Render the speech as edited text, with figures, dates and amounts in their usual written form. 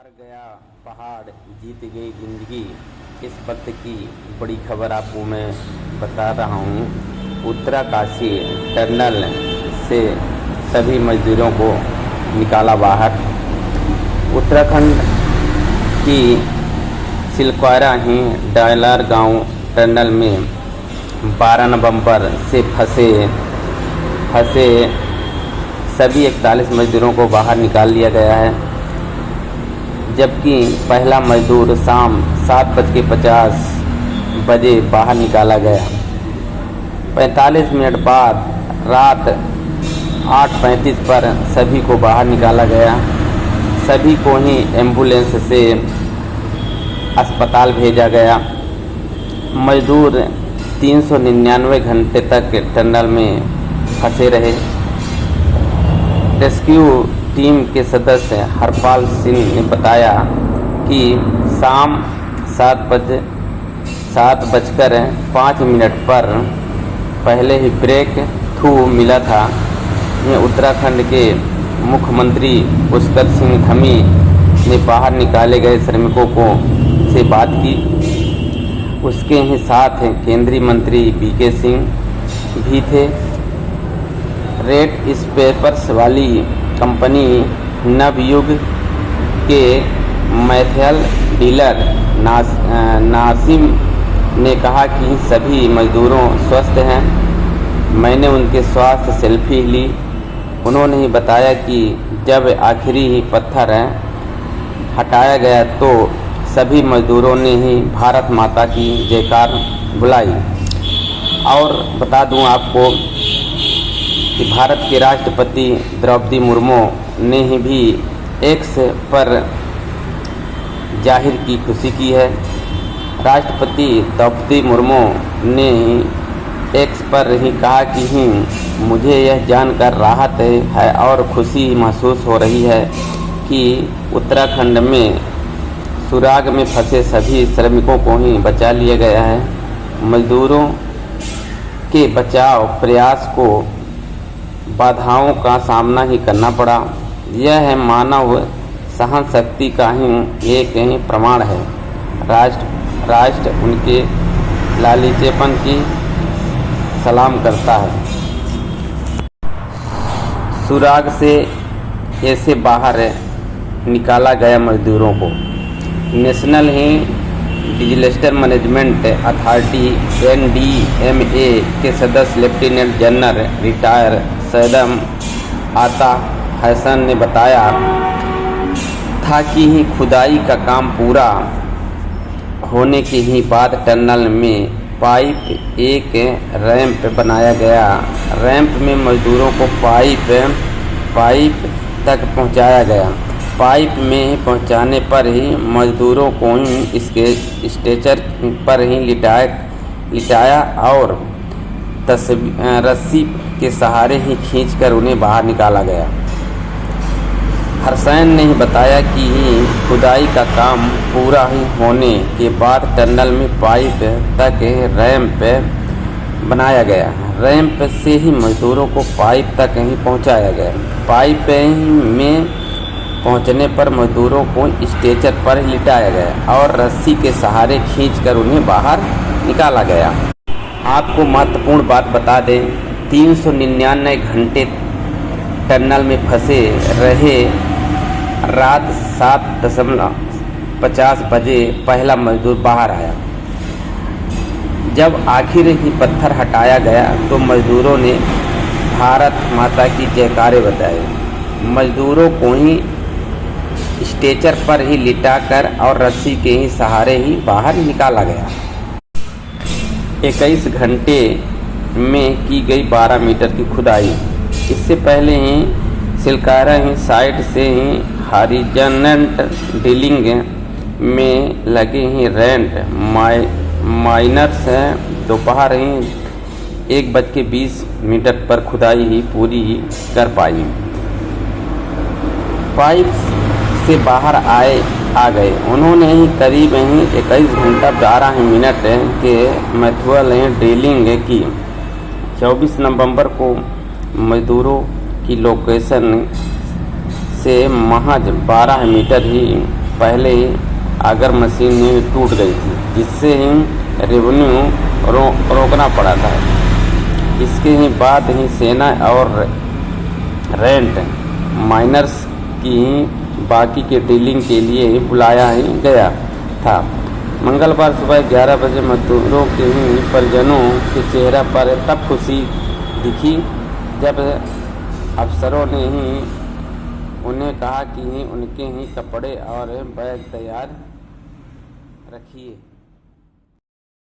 हार गया पहाड़, जीत गई जिंदगी। इस वक्त की बड़ी खबर आपको मैं बता रहा हूँ। उत्तरकाशी टनल से सभी मजदूरों को निकाला बाहर। उत्तराखंड की सिलक्वारा ही डायलर गांव टनल में 12 नवंबर से फंसे सभी 41 मजदूरों को बाहर निकाल लिया गया है, जबकि पहला मजदूर शाम 7:50 बजे बाहर निकाला गया। 45 मिनट बाद रात 8:35 पर सभी को बाहर निकाला गया। सभी को ही एम्बुलेंस से अस्पताल भेजा गया। मजदूर 399 घंटे तक टनल में फंसे रहे। रेस्क्यू टीम के सदस्य हरपाल सिंह ने बताया कि शाम 7:05 पर पहले ही ब्रेक थ्रू मिला था। ये उत्तराखंड के मुख्यमंत्री पुष्कर सिंह धामी ने बाहर निकाले गए श्रमिकों से बात की। उसके ही साथ केंद्रीय मंत्री वीके सिंह भी थे। रेड स्पेपर्स वाली कंपनी नवयुग के मैथ्यूअल डीलर नासिम ने कहा कि सभी मजदूरों स्वस्थ हैं। मैंने उनके स्वास्थ्य सेल्फी ली। उन्होंने ही बताया कि जब आखिरी ही पत्थर हटाया गया तो सभी मजदूरों ने ही भारत माता की जयकार बुलाई। और बता दूं आपको कि भारत के राष्ट्रपति द्रौपदी मुर्मू ने ही भी एक्स पर जाहिर की खुशी की है। राष्ट्रपति द्रौपदी मुर्मू ने एक्स पर ही कहा कि मुझे यह जानकर राहत है और खुशी महसूस हो रही है कि उत्तराखंड में सुराग में फंसे सभी श्रमिकों को ही बचा लिया गया है। मजदूरों के बचाव प्रयास को बाधाओं का सामना ही करना पड़ा। यह है मानव सहन शक्ति का ही एक ही प्रमाण है। राष्ट्र उनके लालीचेपन की सलाम करता है। सुराग से ऐसे बाहर निकाला गया मजदूरों को नेशनल ही डिजास्टर मैनेजमेंट अथॉरिटी NDMA के सदस्य लेफ्टिनेंट जनरल रिटायर सैयद आता हसन ने बताया था कि खुदाई का काम पूरा होने के ही बाद टनल में पाइप एक रैंप बनाया गया। रैंप में मजदूरों को पाइप तक पहुंचाया गया। पाइप में पहुंचाने पर ही मजदूरों को इसके स्ट्रेचर पर ही लिटाया और रस्सी के सहारे ही खींचकर उन्हें बाहर निकाला गया। हरसैन ने ही बताया कि खुदाई का काम पूरा ही होने के बाद टनल में पाइप तक रैंप बनाया गया। रैंप से ही मजदूरों को पाइप तक ही पहुंचाया गया। पाइप में पहुंचने पर मजदूरों को स्ट्रेचर पर लिटाया गया और रस्सी के सहारे खींचकर उन्हें बाहर निकाला गया। आपको महत्वपूर्ण बात बता दें, 399 घंटे टनल में फंसे रहे। रात 7:50 बजे पहला मजदूर बाहर आया। जब आखिर ही पत्थर हटाया गया तो मजदूरों ने भारत माता की जयकारे बताए। मजदूरों को ही स्ट्रेचर पर ही लिटाकर और रस्सी के ही सहारे ही बाहर निकाला गया। 21 घंटे में की गई 12 मीटर की खुदाई। इससे पहले ही सिलकारा ही साइड से ही हॉरिजॉन्टल ड्रिलिंग में लगे ही रेंट माइनर्स दोपहर ही 1:20 पर खुदाई ही पूरी कर पाई। पाइप से बाहर आ गए। उन्होंने ही करीब 21 घंटा 12 मिनट के मैथ्यूअल ड्रिलिंग की। 24 नवंबर को मजदूरों की लोकेशन से महज 12 मीटर ही पहले ही आगर मशीन ही टूट गई थी, जिससे ही रेवेन्यू रोकना पड़ा था। इसके ही बाद ही सेना और रेंट माइनर्स की बाकी के डीलिंग के लिए बुलाया ही गया था। मंगलवार सुबह 11 बजे मजदूरों के परिजनों के चेहरे पर तब खुशी दिखी जब अफसरों ने ही उन्हें कहा कि उनके ही कपड़े और बैग तैयार रखिए।